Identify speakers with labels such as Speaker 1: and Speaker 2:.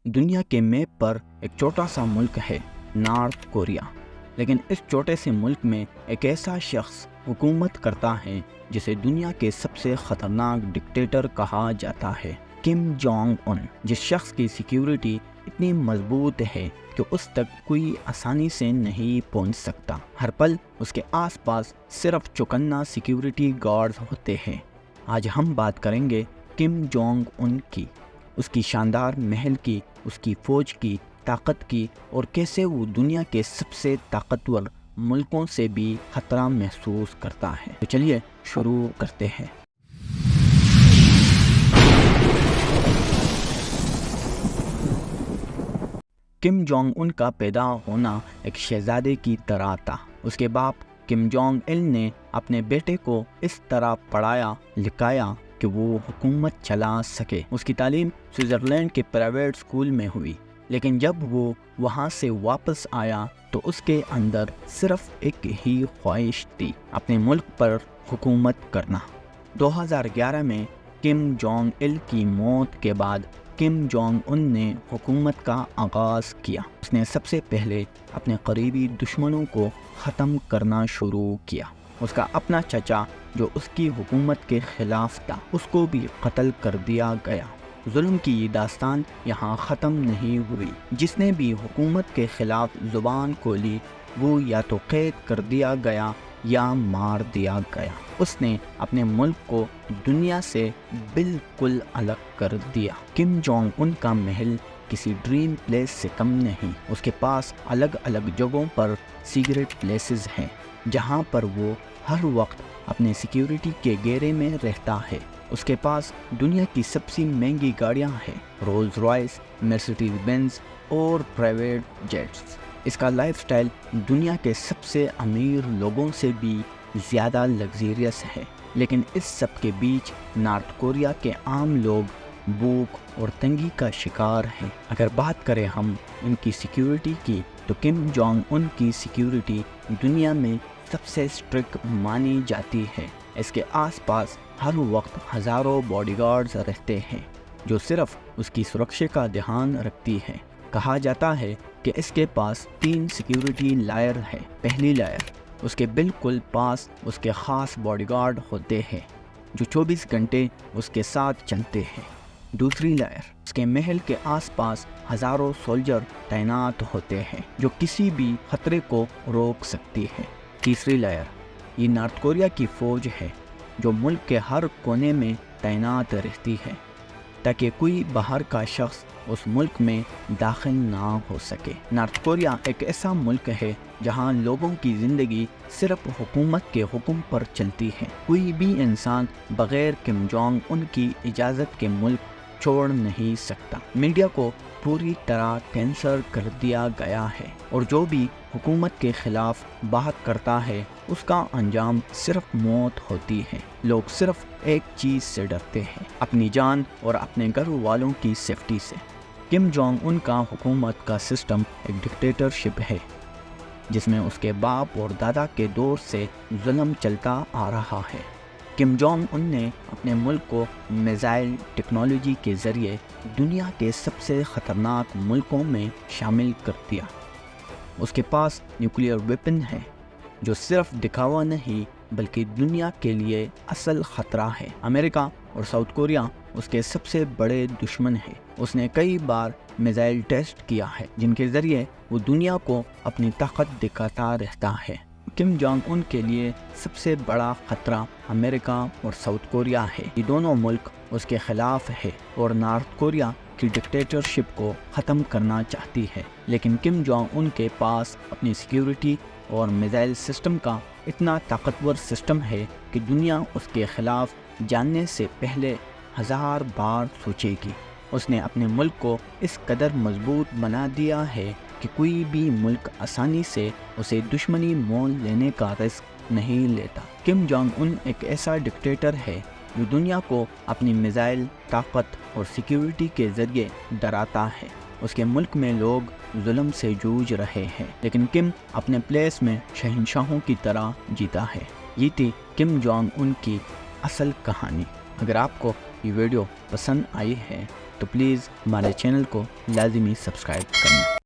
Speaker 1: دنیا کے میپ پر ایک چھوٹا سا ملک ہے نارتھ کوریا، لیکن اس چھوٹے سے ملک میں ایک ایسا شخص حکومت کرتا ہے جسے دنیا کے سب سے خطرناک ڈکٹیٹر کہا جاتا ہے، کم جونگ ان۔ جس شخص کی سیکیورٹی اتنی مضبوط ہے کہ اس تک کوئی آسانی سے نہیں پہنچ سکتا۔ ہر پل اس کے آس پاس صرف چوکنا سیکیورٹی گارڈز ہوتے ہیں۔ آج ہم بات کریں گے کم جونگ ان کی، اس کی شاندار محل کی، اس کی فوج کی طاقت کی، اور کیسے وہ دنیا کے سب سے طاقتور ملکوں سے بھی خطرہ محسوس کرتا ہے۔ تو چلیے شروع کرتے ہیں۔ کم جونگ ان کا پیدا ہونا ایک شہزادے کی طرح تھا۔ اس کے باپ کم جونگ il نے اپنے بیٹے کو اس طرح پڑھایا لکھایا کہ وہ حکومت چلا سکے۔ اس کی تعلیم سوئٹزرلینڈ کے پرائیویٹ اسکول میں ہوئی، لیکن جب وہ وہاں سے واپس آیا تو اس کے اندر صرف ایک ہی خواہش تھی، اپنے ملک پر حکومت کرنا۔ 2011 میں کم جونگ il کی موت کے بعد کم جونگ ان نے حکومت کا آغاز کیا۔ اس نے سب سے پہلے اپنے قریبی دشمنوں کو ختم کرنا شروع کیا۔ اس کا اپنا چچا جو اس کی حکومت کے خلاف تھا، اس کو بھی قتل کر دیا گیا۔ ظلم کی یہ داستان یہاں ختم نہیں ہوئی۔ جس نے بھی حکومت کے خلاف زبان کھولی وہ یا تو قید کر دیا گیا یا مار دیا گیا۔ اس نے اپنے ملک کو دنیا سے بالکل الگ کر دیا۔ کم جونگ ان کا محل کسی ڈریم پلیس سے کم نہیں۔ اس کے پاس الگ الگ جگہوں پر سیکرٹ پلیسز ہیں جہاں پر وہ ہر وقت اپنے سیکیورٹی کے گھیرے میں رہتا ہے۔ اس کے پاس دنیا کی سب سے مہنگی گاڑیاں ہیں، رولز رائس، مرسیڈیز بینز اور پرائیویٹ جیٹس۔ اس کا لائف سٹائل دنیا کے سب سے امیر لوگوں سے بھی زیادہ لگزریس ہے، لیکن اس سب کے بیچ نارتھ کوریا کے عام لوگ بھوک اور تنگی کا شکار ہیں۔ اگر بات کریں ہم ان کی سیکیورٹی کی تو کم جونگ ان کی سیکیورٹی دنیا میں سب سے اسٹرکٹ مانی جاتی ہے۔ اس کے آس پاس ہر وقت ہزاروں باڈی گارڈز رہتے ہیں جو صرف اس کی سرکشا کا دھیان رکھتی ہے۔ کہا جاتا ہے کہ اس کے پاس 3 سیکیورٹی لائر ہے۔ پہلی لائر اس کے بالکل پاس اس کے خاص باڈی گارڈ ہوتے ہیں جو 24 گھنٹے اس کے ساتھ چلتے ہیں۔ دوسری لائر اس کے محل کے آس پاس ہزاروں سولجر تعینات ہوتے ہیں جو کسی بھی خطرے کو روک سکتی ہے۔ تیسری لائر یہ نارتھ کوریا کی فوج ہے جو ملک کے ہر کونے میں تعینات رہتی ہے تاکہ کوئی باہر کا شخص اس ملک میں داخل نہ ہو سکے۔ نارتھ کوریا ایک ایسا ملک ہے جہاں لوگوں کی زندگی صرف حکومت کے حکم پر چلتی ہے۔ کوئی بھی انسان بغیر کم جونگ ان کی اجازت کے ملک چھوڑ نہیں سکتا۔ میڈیا کو پوری طرح سینسر کر دیا گیا ہے اور جو بھی حکومت کے خلاف بات کرتا ہے اس کا انجام صرف موت ہوتی ہے۔ لوگ صرف ایک چیز سے ڈرتے ہیں، اپنی جان اور اپنے گھر والوں کی سیفٹی سے۔ کم جونگ ان کا حکومت کا سسٹم ایک ڈکٹیٹرشپ ہے جس میں اس کے باپ اور دادا کے دور سے ظلم چلتا آ رہا ہے۔ کم جونگ ان نے اپنے ملک کو میزائل ٹیکنالوجی کے ذریعے دنیا کے سب سے خطرناک ملکوں میں شامل کر دیا۔ اس کے پاس نیوکلیئر ویپن ہے جو صرف دکھاوا نہیں بلکہ دنیا کے لیے اصل خطرہ ہے۔ امریکہ اور ساؤتھ کوریا اس کے سب سے بڑے دشمن ہیں۔ اس نے کئی بار میزائل ٹیسٹ کیا ہے جن کے ذریعے وہ دنیا کو اپنی طاقت دکھاتا رہتا ہے۔ کم جونگ ان کے لیے سب سے بڑا خطرہ امریکہ اور ساؤتھ کوریا ہے۔ یہ دونوں ملک اس کے خلاف ہے اور نارتھ کوریا کی ڈکٹیٹرشپ کو ختم کرنا چاہتی ہے، لیکن کم جونگ ان کے پاس اپنی سیکیورٹی اور میزائل سسٹم کا اتنا طاقتور سسٹم ہے کہ دنیا اس کے خلاف جاننے سے پہلے 1000 بار سوچے گی۔ اس نے اپنے ملک کو اس قدر مضبوط بنا دیا ہے کہ کوئی بھی ملک آسانی سے اسے دشمنی مول لینے کا رسک نہیں لیتا۔ کم جونگ ان ایک ایسا ڈکٹیٹر ہے جو دنیا کو اپنی میزائل طاقت اور سیکیورٹی کے ذریعے ڈراتا ہے۔ اس کے ملک میں لوگ ظلم سے جوجھ رہے ہیں، لیکن کم اپنے پلیس میں شہنشاہوں کی طرح جیتا ہے۔ یہ تھی کم جونگ ان کی اصل کہانی۔ اگر آپ کو یہ ویڈیو پسند آئی ہے تو تو پلیز ہمارے چینل کو لازمی سبسکرائب کرنا.